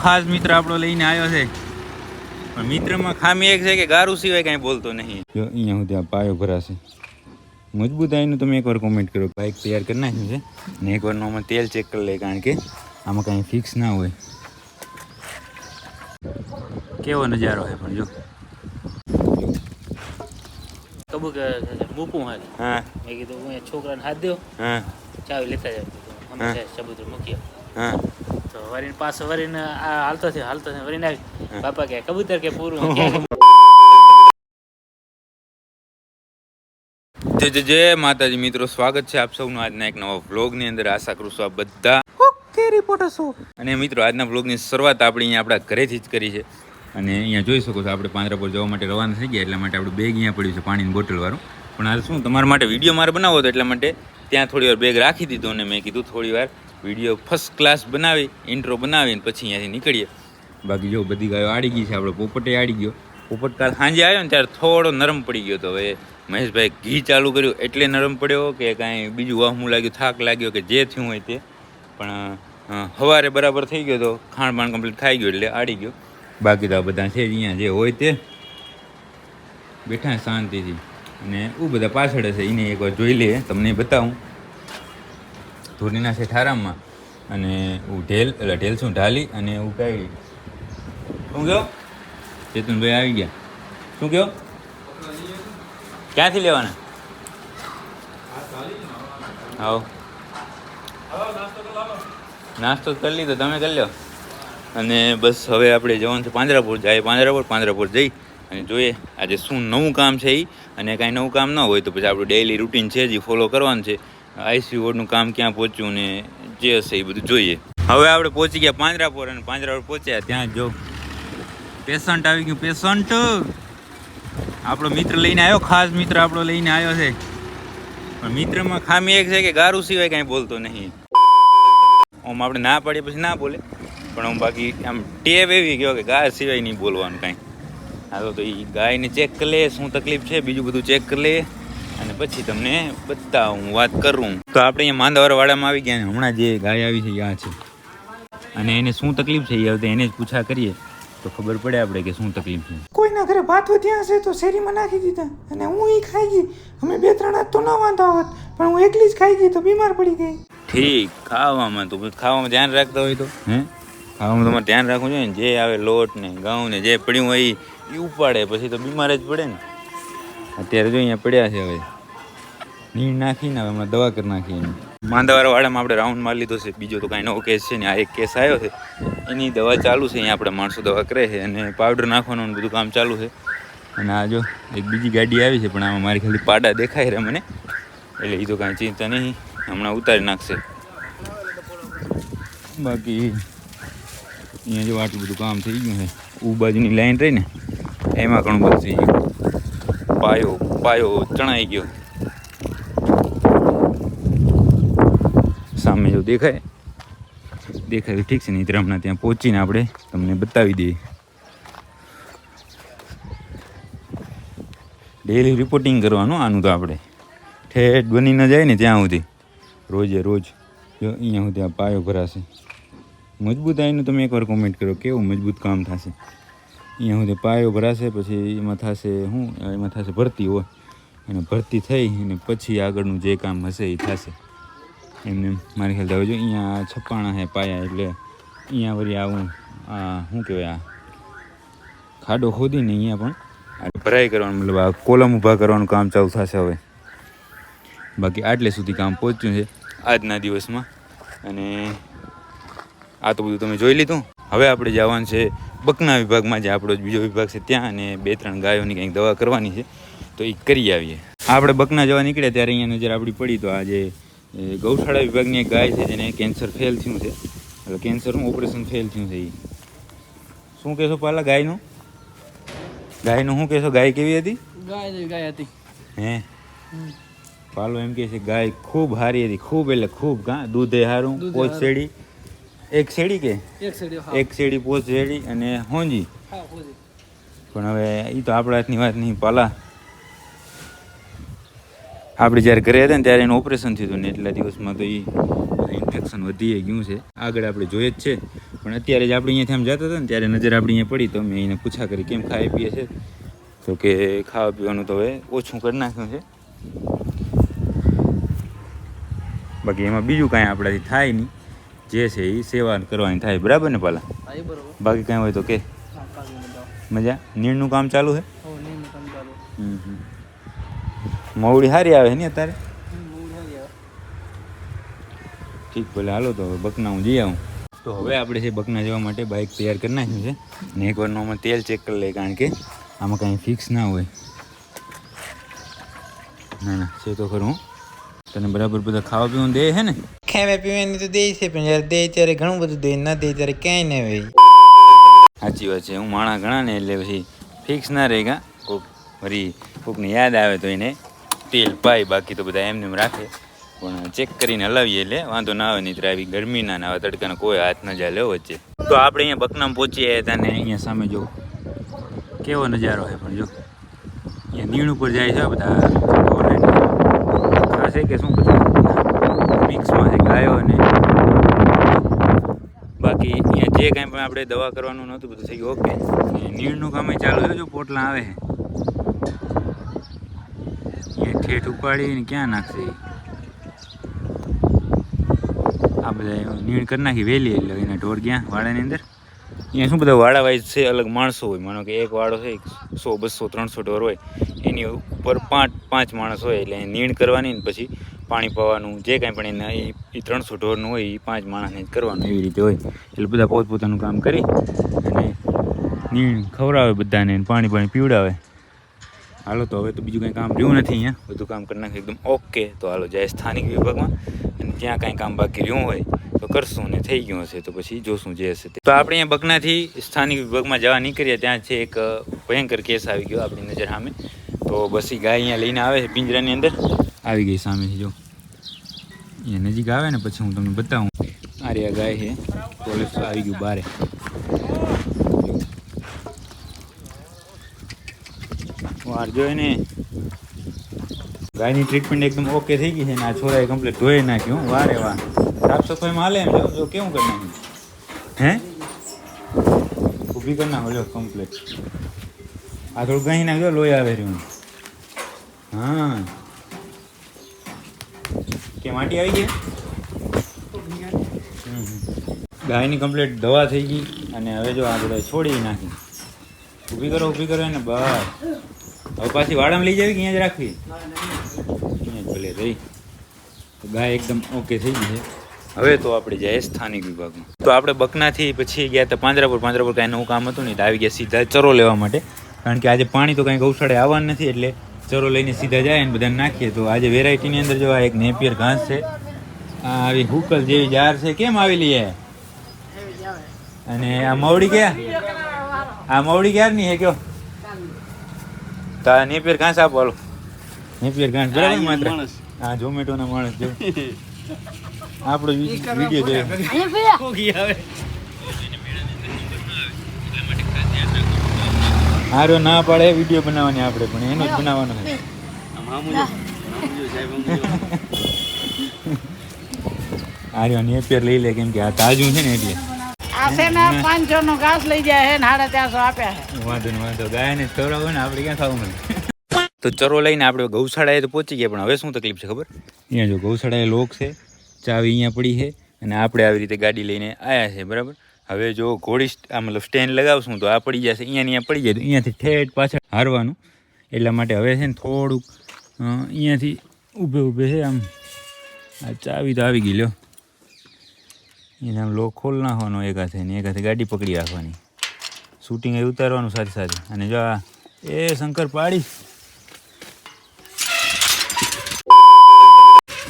ખાસ મિત્ર આપણો લઈને આવ્યો છે, પણ મિત્રમાં ખામી એક છે કે ગારું સિવાય કાંઈ બોલતો નહીં. જો અહીંયા સુધી આ પાયો ભરાશે. મજબૂતાઈનું તમે એકવાર કોમેન્ટ કરો. બાઇક તૈયાર કરી નાખ્યું છે ને એકવાર આમાં તેલ ચેક કરી લે, કારણ કે આમાં કાંઈ ફિક્સ ના હોય. કેવો નજારો છે પણ જો. કબૂ કે મૂકું હાલ. હા મેં કીધું હું છોકરાને હાથ દો. હા ચાવી લેતા જાય અમે સબૂતર મૂકીએ. હા તો વરીને પાછો વરીને આ હાલતો થયો વરીને આવી બાપા કે કબૂતર કે પૂરું જય માતાજી મિત્રો, સ્વાગત છે આપ સૌનું આજના એક નવા વ્લોગની અંદર. આશા કરું છું આપ બધા રિપોર્ટર છો. અને મિત્રો આજના વ્લોગની શરૂઆત આપણે અહીંયા આપણા ઘરેથી જ કરી છે. અને અહીંયા જોઈ શકો છો આપણે પાંજરાપોર જવા માટે રવાના થઈ ગયા, એટલા માટે આપણું બેગ અહીંયા પડ્યું છે પાણીની બોટલવાળું. પણ આ શું તમારા માટે વિડીયો મારે બનાવો હતો, એટલા માટે ત્યાં થોડી વાર બેગ રાખી દીધો અને મેં કીધું થોડી વાર વિડીયો ફર્સ્ટ ક્લાસ બનાવી, ઇન્ટ્રો બનાવીને પછી અહીંયાથી નીકળીએ. બાકી જો બધી ગાયો આડી ગઈ છે, આપણો પોપટે આડી ગયો. પોપટ કાલ સાંજે આવ્યો ને ત્યારે થોડો નરમ પડી ગયો હતો. હવે મહેશભાઈ ઘી ચાલુ કર્યું એટલે નરમ પડ્યો કે કાંઈ બીજું વાહમું લાગ્યું, થાક લાગ્યો કે જે થયું હોય તે, પણ સવારે બરાબર થઈ ગયો તો ખાણ બાણ કમ્પ્લીટ ખાઈ ગયો એટલે આડી ગયો. બાકી તો આ બધા છે અહીંયા જે હોય તે બેઠા શાંતિથી. અને હું બધા પાછળ હશે એને એકવાર જોઈ લઈએ, તમને બતાવું. ધોરીના છે ઠારામમાં અને હું ઢેલ શું ઢાલી અને હું કાઢી. શું કહો ચેતનભાઈ આવી ગયા? શું કહો ક્યાંથી લેવાના? આવો નાસ્તો કરી લીધો, તમે કરી લો. અને બસ હવે આપણે જવાનું છે પાંજરાપોર. જાય પાંજરાપોર જઈ અને જોઈએ આજે શું નવું કામ છે એ. અને કાંઈ નવું કામ ન હોય તો પછી આપણું ડેઇલી રૂટીન છે જે ફોલો કરવાનું છે. આઈસીયુ વોર્ડનું કામ ક્યાં પહોંચ્યું ને જે હશે એ બધું જોઈએ. હવે આપણે પહોંચી ગયા પાંજરાપોર અને પાંજરાપોર પહોંચ્યા ત્યાં જો પેશન્ટ આવી ગયું. પેશન્ટ આપણો મિત્ર લઈને આવ્યો, ખાસ મિત્ર આપણો લઈને આવ્યો છે. પણ મિત્રમાં ખામી એક છે કે ગારું સિવાય કાંઈ બોલતો નહીં. આમ આપણે ના પાડીએ પછી ના બોલે, પણ આમ બાકી આમ ટેવ એવી કહેવાય કે ગાય સિવાય નહીં બોલવાનું કાંઈ. હાલો તો એ ગાયને ચેક કરી લે શું તકલીફ છે, બીજું બધું ચેક કરી લે અને પછી તમને બધા હું વાત કરું. તો આપણે અહીંયા માંદાવાળામાં આવી ગયા ને હમણાં જે ગાય આવી છે આ છે, અને એને શું તકલીફ છે એ હવે એને જ પૂછા કરીએ તો ખબર પડે આપણે કે શું તકલીફ છે. કોઈના ઘરે ભાત વધ્યા હશે તો શેરીમાં નાખી દીધા અને હું એ ખાઈ ગઈ. અમે 2-3 હાથ તો ન વાંધો આવત, પણ હું એકલી જ ખાઈ ગઈ તો બીમાર પડી ગઈ. ઠીક, ખાવામાં તો ખાવામાં ધ્યાન રાખતા હોય તો ખાવામાં તમારે ધ્યાન રાખવું જોઈએ ને. જે આવે લોટ ને ઘઉં ને જે પડ્યું હોય એ ઉપાડે પછી તો બીમાર જ પડે ને. અત્યારે જો અહીંયા પડ્યા છે, હવે નીણ નાખીને હવે હમણાં દવા કરી નાખી. માંદાવાળામાં આપણે રાઉન્ડ મારી લીધો છે. બીજો તો કાંઈ નવો કેસ છે ને આ એક કેસ આવ્યો છે એની દવા ચાલુ છે. અહીંયા આપણે માણસો દવા કરે છે અને પાવડર નાખવાનું બધું કામ ચાલુ છે. અને આ જો એક બીજી ગાડી આવી છે, પણ આમાં મારી ખાલી પાડા દેખાય રહે મને, એટલે એ તો કાંઈ ચિંતા નહીં, હમણાં ઉતારી નાખશે. બાકી અહીંયા જો આટલું બધું કામ થઈ ગયું છે. બાજુની લાઈન રહી ને એમાં ઘણું બધું થઈ ગયું. પાયો ચણાઈ ગયો. સામે જો દેખાય ઠીક છે, નહીં હમણાં ત્યાં પહોંચીને આપણે તમને બતાવી દઈએ. ડેઈલી રિપોર્ટિંગ કરવાનું આનું તો આપણે ઠેઠ બની ન જાય ને ત્યાં સુધી રોજે રોજ. જો અહીંયા સુધી આ પાયો ભરાશે. મજબૂતાઈનું તમે એકવાર કોમેન્ટ કરો કેવું મજબૂત કામ થશે. અહીંયા સુધી પાયો ભરાશે, પછી એમાં થશે ભરતી હોય, અને ભરતી થઈ અને પછી આગળનું જે કામ હશે એ થશે. એમને મારી ખ્યાલ હવે જો અહીંયા છપ્પાણા છે પાયા, એટલે અહીંયા વળી આવું શું કહેવાય આ ખાડો ખોદીને અહીંયા પણ ભરાઈ કરવાનું, મતલબ આ કોલમ ઊભા કરવાનું કામ ચાલુ થશે હવે. બાકી આટલે સુધી કામ પહોંચ્યું છે આજના દિવસમાં. અને આ તો બધું તમે જોઈ લીધું. હવે આપણે જવાનું છે બકના વિભાગમાં, જે આપણો બીજો વિભાગ છે ત્યાં, અને 2-3 ગાયોની કંઈક દવા કરવાની છે તો એ કરી આવીએ. આપણે બકના જવા નીકળ્યા ત્યારે અહીંયા નજર આપણી પડી તો આજે ગૌશાળા વિભાગની એક ગાય છે જેને કેન્સર ફેલ થયું છે. એટલે કેન્સરનું ઓપરેશન ફેલ થયું છે. એ શું કહેશો પાલા ગાયનું શું કહેશો? ગાય કેવી હતી? ગાય હતી હે પાલો એમ કહે છે ગાય ખૂબ સારી હતી, ખૂબ એટલે ખૂબ. દૂધે સારું, પોચ શેડી, એક શેડી કે એક શેડી પોચ શેડી અને હોંજી. પણ હવે એ તો આપણા હાથની વાત નહીં. પાલા આપણે જ્યારે ઘરે હતા ને ત્યારે એનું ઓપરેશન થયું હતું ને એટલા દિવસમાં તો એ ઇન્ફેક્શન વધી ગયું છે. આગળ આપણે જોઈએ જ છે પણ અત્યારે જ આપણે અહીંયાથી આમ જતા હતા ને ત્યારે નજર આપણી અહીંયા પડી તો મેં એને પૂછા કરી કેમ ખાઈ પીએ છે તો કે ખાવા પીવાનું તો હવે ઓછું કરી નાખ્યું છે, બાકી એમાં બીજું કાંઈ આપણાથી થાય નહીં, જે છે એ સેવા કરવાની થાય. બરાબર ને પાલા? બાકી કાંઈ હોય તો કે મજા. નીણનું કામ ચાલુ છે. મવડી સારી આવે ને અત્યારે? ઠીક, ભલે હાલો તો હવે બકના હું જઈ આવું. તો હવે આપણે છે બકના જવા માટે બાઇક તૈયાર કરી નાખ્યું છે ને એકવારનું આમાં તેલ ચેક કરી લઈએ, કારણ કે આમાં કાંઈ ફિક્સ ના હોય. ના છે તો ખરું. તને બરાબર બધા ખાવા પીવાનું દે છે ને? ખાવા પીવાની તો દે છે, પણ યાર દે ત્યારે ઘણું બધું દે, ના દે ત્યારે ક્યાંય ના હોય. સાચી વાત છે. હું માણા ઘણા ને એટલે પછી ફિક્સ ના રહે ગા. કોક વળી કોકને યાદ આવે તો એને તેલ પાય, બાકી તો બધા એમને એમ રાખે. પણ ચેક કરીને હલાવીએ એટલે વાંધો ના આવે. નહીં તો આવી ગરમીના ને આવા તડકાના કોઈ હાથ ન જાય લેવો વચ્ચે. તો આપણે અહીંયા બકનામાં પહોંચીએ હતા ને અહીંયા સામે જો કેવો નજારો છે. પણ જો અહીંયા નીણ ઉપર જાય છે બધા ખાસ કે શું બધા મિક્સમાં છે ગાયો અને બાકી અહીંયા જે કાંઈ પણ આપણે દવા કરવાનું નહોતું બધું થઈ ગયું ઓકે. નીણનું કામ ચાલુ છે. જો પોટલા આવે છે અહીંયા ઠેઠ ઉપાડીને ક્યાં નાખશે આ બધા નીણ કરી નાખી વહેલી એટલે એના ઢોર ક્યાં વાડાની અંદર. અહીંયા શું બધા વાડા વાઇઝ છે, અલગ માણસો હોય. માનો કે એક વાડો છે 100 200 300 ઢોર હોય, એની ઉપર પાંચ માણસ હોય એટલે નીણ કરવાની ને પછી પાણી પાવાનું જે કાંઈ પણ એના એ 300 ઢોરનું હોય એ 5 માણસને જ કરવાનું એવી રીતે હોય. એટલે બધા પોતપોતાનું કામ કરી અને નીણ ખવડાવે બધાને, પાણી પીવડાવે. હાલો તો હવે તો બીજું કંઈ કામ રહ્યું નથી, અહીંયા બધું કામ કરી નાખે એકદમ ઓકે. તો હાલો જાય સ્થાનિક વિભાગમાં અને ત્યાં કાંઈ કામ બાકી રહ્યું હોય તો કરશું ને થઈ ગયું હશે તો પછી જોશું જે હશે તે. તો આપણે અહીંયા બકનાથી સ્થાનિક વિભાગમાં જવા નીકળ્યા ત્યાં છે એક ભયંકર કેસ આવી ગયો આપણી નજર સામે. તો બસ એ ગાય અહીંયા લઈને આવે છે પિંજરાની અંદર આવી ગઈ સામેથી. જો અહીંયા નજીક આવે ને પછી હું તમને બતાવું. આ રે આ ગાય છે, પોલીસ આવી ગયું બારે. વાર જોઈ ને ગાયની ટ્રીટમેન્ટ એકદમ ઓકે થઈ ગઈ છે ને આ છોરાએ કમ્પ્લીટ ધોઈ નાખ્યું. વારે વાહ, સાફ સફાઈમાં હાલે એમ. જો કેવું કરી નાખ્યું હે, ઊભી કરી નાખો. જો કમ્પ્લીટ આ થોડું ગાઈ નાખજો, લોહી આવે રહ્યું. હા કે માટી આવી ગઈ. ગાયની કમ્પ્લીટ દવા થઈ ગઈ અને હવે જો આ બધા છોડી નાખી. ઊભી કરો ને બસ. હવે પાછી વાડામાં લઈ જાવી કે અહીંયા જ રાખવી? અહીંયા જ ભલે રહી. તો ગાય એકદમ ઓકે થઈ ગઈ છે. હવે તો આપણે જઈએ સ્થાનિક વિભાગમાં. તો આપણે બકનાથી પછી ગયા હતા પાંજરાપુર કાંઈ નવું કામ હતું નહીં તો આવી ગયા સીધા ચરો લેવા માટે, કારણ કે આજે પાણી તો કાંઈ ગૌશાળે આવવાનું નથી એટલે ચરો લઈને સીધા જાય ને બધાને નાખીએ. તો આજે વેરાયટીની અંદર જો આ એક નેપિયર ઘાસ છે, આ આવી હુકલ જેવી જાર છે. કેમ આવેલી છે? અને આ મવડી ક્યાં? આ મવડી ક્યારની છે કયો? તો આ નેપિયર ઘાસ આપો. હાલો નેપિયર ઘાસ બરાબર માત્ર. હા ઝોમેટોના માણસ જો આપણો વિડીયો જોયો. હારો ના પાડે વિડીયો બનાવવાની આપણે, પણ એનો જ બનાવવાનો છે. હારો નેપિયર લઈ લે કેમ કે આ તાજું છે ને એટલે. આ છે ને 500 નો ઘાસ લઈ જાય છે, 450 આપ્યા છે. વાંધો ગાયને ખવડાવો ને આપણે ક્યાં ખાવું મળે. તો ચરો લઈને આપણે ગૌશાળાએ તો પહોંચી ગયા, પણ હવે શું તકલીફ છે ખબર? અહીંયા જો ગૌશાળાએ લોક છે, ચાવી અહીંયા પડી છે અને આપણે આવી રીતે ગાડી લઈને આવ્યા છે. બરાબર, હવે જો ઘોડી આ મતલબ સ્ટેન્ડ લગાવશું તો આ પડી જશે. અહીંયા પડી જાય તો અહીંયાથી ઠેઠ પાછળ હારવાનું. એટલા માટે હવે છે ને થોડુંક અહીંયાથી ઊભે છે આમ. આ ચાવી તો આવી ગઈ લ્યો. એને આમ લોક ખોલ નાખવાનો એક હાથે ને એક હાથે ગાડી પકડી રાખવાની. શૂટિંગ એ ઉતારવાનું સાથે સાથે. અને જો આ એ શંકર પાડી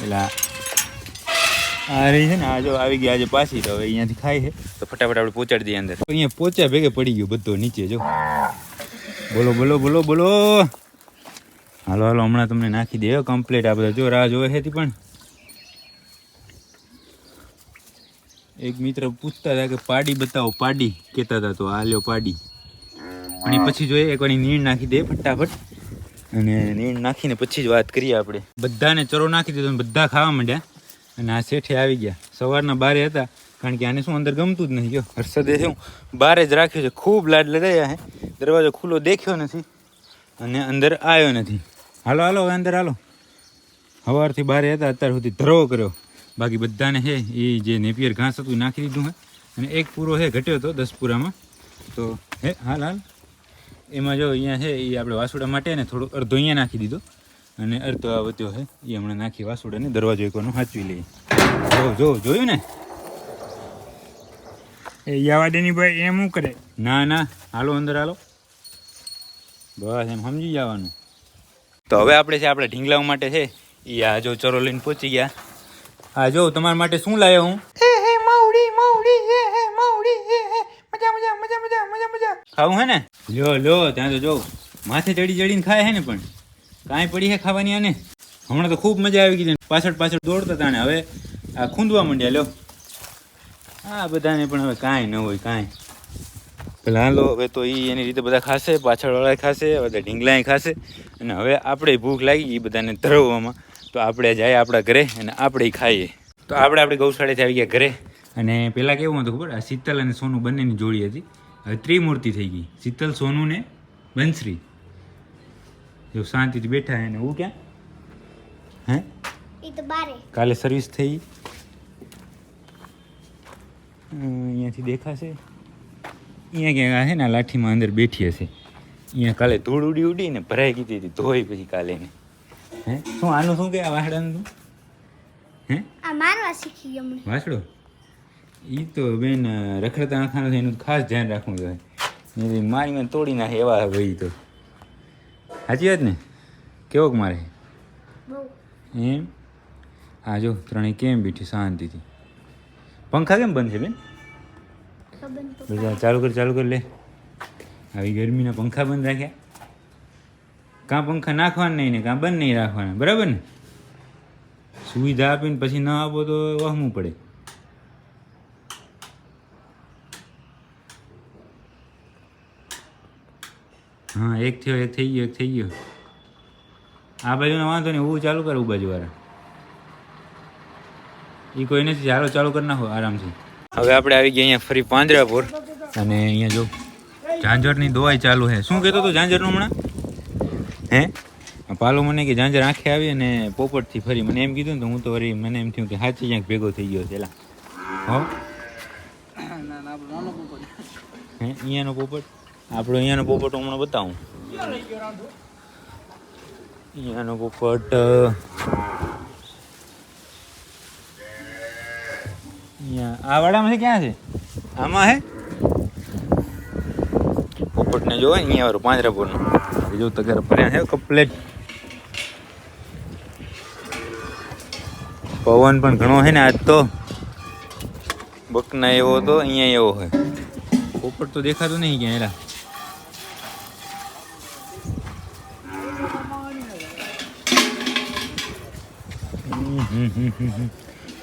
એટલે આ રહી છે ને, આ જો આવી ગઈ આજે પાછી. તો હવે અહીંયાથી ખાઈ છે તો ફટાફટ આપણે પહોંચાડી દઈએ અંદર. અહીંયા પહોંચ્યા ભેગે પડી ગયો બધો નીચે. જો બોલો. હાલો હમણાં તમને નાખી દે કમ્પ્લીટ. આ બધા જો રાહ જોવે છે પણ એક મિત્ર પૂછતા હતા કે પાડી બતાવો, પાડી કહેતા હતા. તો આ લ્યો પાડી. અને પછી જોઈએ એકવાર નીણ નાખી દે ફટાફટ, અને નીણ નાખીને પછી જ વાત કરીએ આપણે. બધાને ચરો નાખી દીધો, બધા ખાવા માંડ્યા અને આ શેઠે આવી ગયા. સવારના 12 હતા, કારણ કે આને શું અંદર ગમતું જ નથી. જો હર્ષદે શું બહાર જ રાખ્યું છે, ખૂબ લાડ લગાવ્યા છે, દરવાજો ખુલ્લો દેખ્યો નથી અને અંદર આવ્યો નથી. હાલો હાલો હવે અંદર હાલો. સવારથી બહાર હતા અત્યાર સુધી ધરો કર્યો. બાકી બધાને છે એ જે નેપિયર ઘાસ હતું એ નાખી દીધું છે અને એક પૂરો છે ઘટ્યો હતો 10 પૂરામાં. તો હે હાલ હાલ એમાં જો અહીંયા છે એ આપણે વાસુડા માટે ને થોડું અડધો અહીંયા નાખી દીધો અને અડધો આ વધ્યો છે એ હમણાં નાખી વાસુડાને દરવાજો એકવાનો સાચવી લઈએ. જોયું ને એ યાવાદેની ભાઈ એમ શું કરે? ના ના હાલો અંદર હાલો, બસ એમ સમજી જવાનું. તો હવે આપણે છે આપણા ઢીંગલાઓ માટે છે એ આ જો ચરો લઈને પહોંચી ગયા. હા જો તમારા માટે શું લાવ્યો હું? હે માવડી માવડી હે માવડી હે મજા મજા મજા મજા મજા મજા. ખાવું હે ને? લો ત્યાં તો જો માથે ચડી ચડીને ખાય હે ને, પણ કાંઈ પડી હે ખાવાની આને? હમણાં તો ખૂબ મજા આવી ગઈ. પાછળ દોડતા હતા ને હવે આ ખૂંદવા માંડ્યા. લો આ બધાને પણ હવે કાંઈ ન હોય કાંઈ. પેલા હાલો હવે તો એ એની રીતે બધા ખાશે, પાછળવાળા ખાશે, બધા ઢીંગલા ખાશે અને હવે આપણે ભૂખ લાગી એ બધાને ધરવામાં. તો આપણે જાય આપણા ઘરે અને આપણે ખાઈએ. તો આપણે ગૌશાળાથી આવી ગયા ઘરે. અને પહેલાં કેવું હતું ખબર? આ શીતલ અને સોનું બંનેની જોડી હતી. હવે ત્રિમૂર્તિ થઈ ગઈ, શીતલ, સોનું ને બંસરી. જો શાંતિથી બેઠા હે ને હું ક્યાં હે? એ તો બારે કાલે સર્વિસ થઈ અહીંયાથી દેખાશે. અહીંયા ક્યાંક છે ને લાઠીમાં અંદર બેઠી હશે. અહીંયા કાલે ધૂળ ઉડી ને ભરાઈ ગઈ હતી, ધોઈ પછી કાલે ને. હે શું આનું શું કે આ વાસડાનું હે? આ મારવા શીખી ગયો મને. વાસડો એ તો બેન રખડતા નાખવાનું છે, એનું ખાસ ધ્યાન રાખવું જોઈએ. મારીમાં તોડી નાખે એવા ભાઈ તો. સાચી વાત ને? કેવોક મારે બહુ એમ? હા જો ત્રણેય કેમ બેઠી શાંતિથી. પંખા કેમ બંધ છે બેન? ખબર તો બધા ચાલુ કર લે. આવી ગરમીના પંખા બંધ રાખ્યા? કાં પંખા નાખવાના નહીં ને કાં બંધ નહીં રાખવાના, બરાબર ને? સુવિધા આપીને પછી ન આપો તો વહમું પડે. હા એક થઈ ગયો. આ બાજુનો વાંધો નહીં, હું ચાલુ કરું બાજુવાળા. એ કોઈ નથી, ચાલુ કરી નાખો આરામથી. હવે આપણે આવી ગયા અહીંયા ફરી પાંજરાપોર અને અહીંયા જો ઝાંઝરની દવાઈ ચાલુ છે. શું કહેતો હતો ઝાંઝરનું હમણાં? હે પાલો મને કે ઝાંઝર આંખે આવી અને પોપટથી ફરી મને એમ કીધું ને તો હું તો વળી મને એમ થયું કે સાચી ક્યાંક ભેગો થઈ ગયો છે. હો હે અહીંયાનો પોપટ? આપણો અહીંયાનો પોપટ હમણાં બતાવું. અહીંયાનો પોપટ અહીંયા આ વાડામાંથી ક્યાં છે? આમાં હે પોપટને જો અહીંયા વાળું પાંજરાપોરનું. જો તગાર ભર્યા છે કમ્પ્લેટ. પવન પણ ઘણો છે ને આજ તો. બકના એવો હતો, અહીંયા એવો હોય. પોપટ તો દેખાતો નહીં ક્યાં એલા.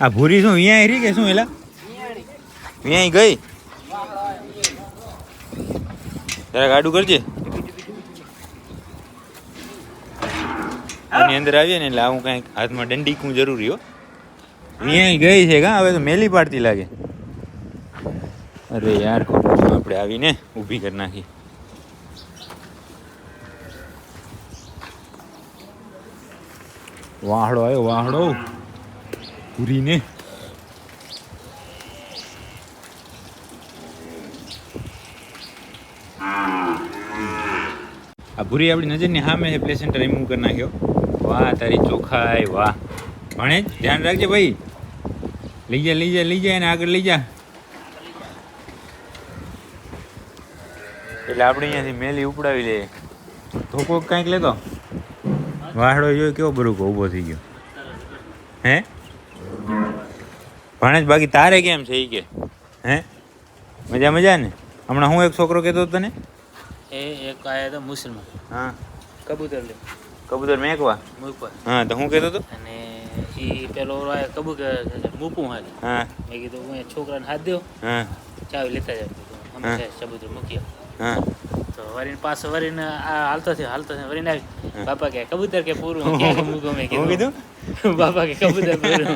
આ ભૂરી શું વિયાય રહી કે શું એલા? વિયાય ગઈ? જરા ગાડું કરજે. આની અંદર આવીએ ને એટલે આવું કાંઈક હાથમાં દંડીકું જરૂરી હો. વિયાય ગઈ છે કા? હવે તો મેલી પાડતી લાગે. અરે યાર આપણે આવીને ઊભી કરી નાખી. વાહડો આવ્યો, વાહડો પૂરીને. આ ભૂરી આપણી નજરની સામે છે, પ્લેસેન્ટર રિમૂવ કરી નાખ્યો. વાહ તારી ચોખાઈ વાહ. ભણે ધ્યાન રાખજે ભાઈ. લઈ જા એને આગળ લઈ જા. એટલે આપણે અહીંયાથી મેલી ઉપડાવી લઈએ. ધોકો કાંઈક લેતો. વાહડો જોયો કેવો બરોબર ઊભો થઈ ગયો. હે ભણેજ બાકી તારે કેમ છે એ કે? હે મજા ને? હમણાં હું એક છોકરો કહેતો તને એક આયા તો મુસલમાન હા કબૂતર લે કબૂતર મેકવા મૂકવા. હા તો હું કહેતો હતો અને એ પેલો કબૂતર મૂકું હાલી. હા મેં કીધું હું છોકરાને હાથ દો, હા ચાવી લેતા જાવ. અમે કબૂતર મૂકી હા તો વરીને હાલતો થયો વરીને આવી. બાપા કે કબૂતર કે પૂરું ક્યાં મૂકો? મેં હું કીધું બાપા કે કબૂતર પૂરું.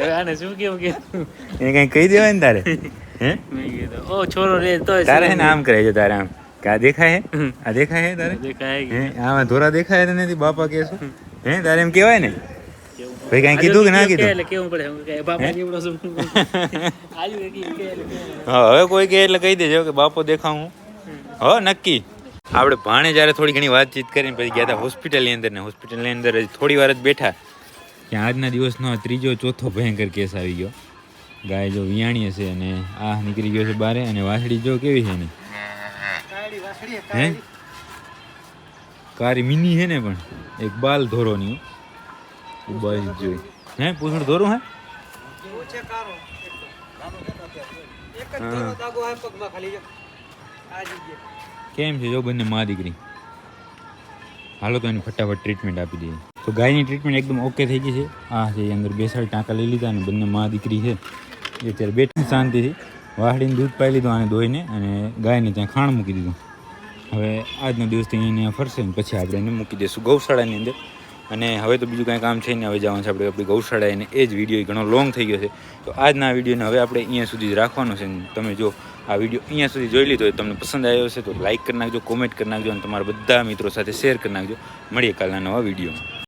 હવે આને શું કેવું કીધું એ કંઈ કહી દેવાય ને તારે હે મેં કીધું ઓ છોરો રે તો તારે હે ને આમ કરે છે તારે આમ કે આ દેખાય હે આ દેખાય હે તારે દેખાય હે આમાં ધોરા દેખાય તો નથી બાપા કે શું હે તારે એમ કહેવાય ને ભાઈ કાંઈ કીધું કે ના કીધું એટલે કેવું પડે હું કે બાપા કેવડો છું આજુ કે હા હવે કોઈ કહે એટલે કહી દેજો કે બાપો દેખાવું હો નક્કી આપણે ભાણે જ્યારે થોડી ઘણી વાતચીત કરીને પછી ગયા હતા હોસ્પિટલની અંદર ને હોસ્પિટલની અંદર હજી થોડી વાર જ બેઠા ત્યાં આજના દિવસનો ત્રીજો ચોથો ભયંકર કેસ આવી ગયો ગાય જો વિયાણી હશે અને આ નીકળી ગયો છે બારે અને વાસળી જો કેવી છે ને હે કારી મિની છે ને પણ એક બાલ ધોરોની બસ જોઈ હે પૂછડ ધોરું હે કેમ છે જો બંને મા દીકરી હાલો તો એની ફટાફટ ટ્રીટમેન્ટ આપી દઈએ તો ગાયની ટ્રીટમેન્ટ એકદમ ઓકે થઈ ગઈ છે આ છે એ અંદર બેસાડી ટાંકા લઈ લીધા અને બંને મા દીકરી છે એ અત્યારે બેઠી શાંતિથી વાસળીને દૂધ પાઈ લીધું આને ધોઈને અને ગાયને ત્યાં ખાણ મૂકી દીધું હવે આજનો દિવસ તો અહીંયા ફરશે ને પછી આપણે એને મૂકી દઈશું ગૌશાળાની અંદર અને હવે તો બીજું કાંઈ કામ છે ને હવે જવાનું છે આપણે આપણી ગૌશાળા અને એ જ વિડીયો ઘણો લોંગ થઈ ગયો છે તો આજના વિડીયોને હવે આપણે અહીંયા સુધી જ રાખવાનો છે તમે જો આ વિડીયો અહીંયા સુધી જોઈ લીધો હોય તમને પસંદ આવ્યો હશે તો લાઇક કરી નાખજો કોમેન્ટ કરી નાખજો અને તમારા બધા મિત્રો સાથે શેર કરી નાખજો મળીએ કાલના નવા વિડીયોમાં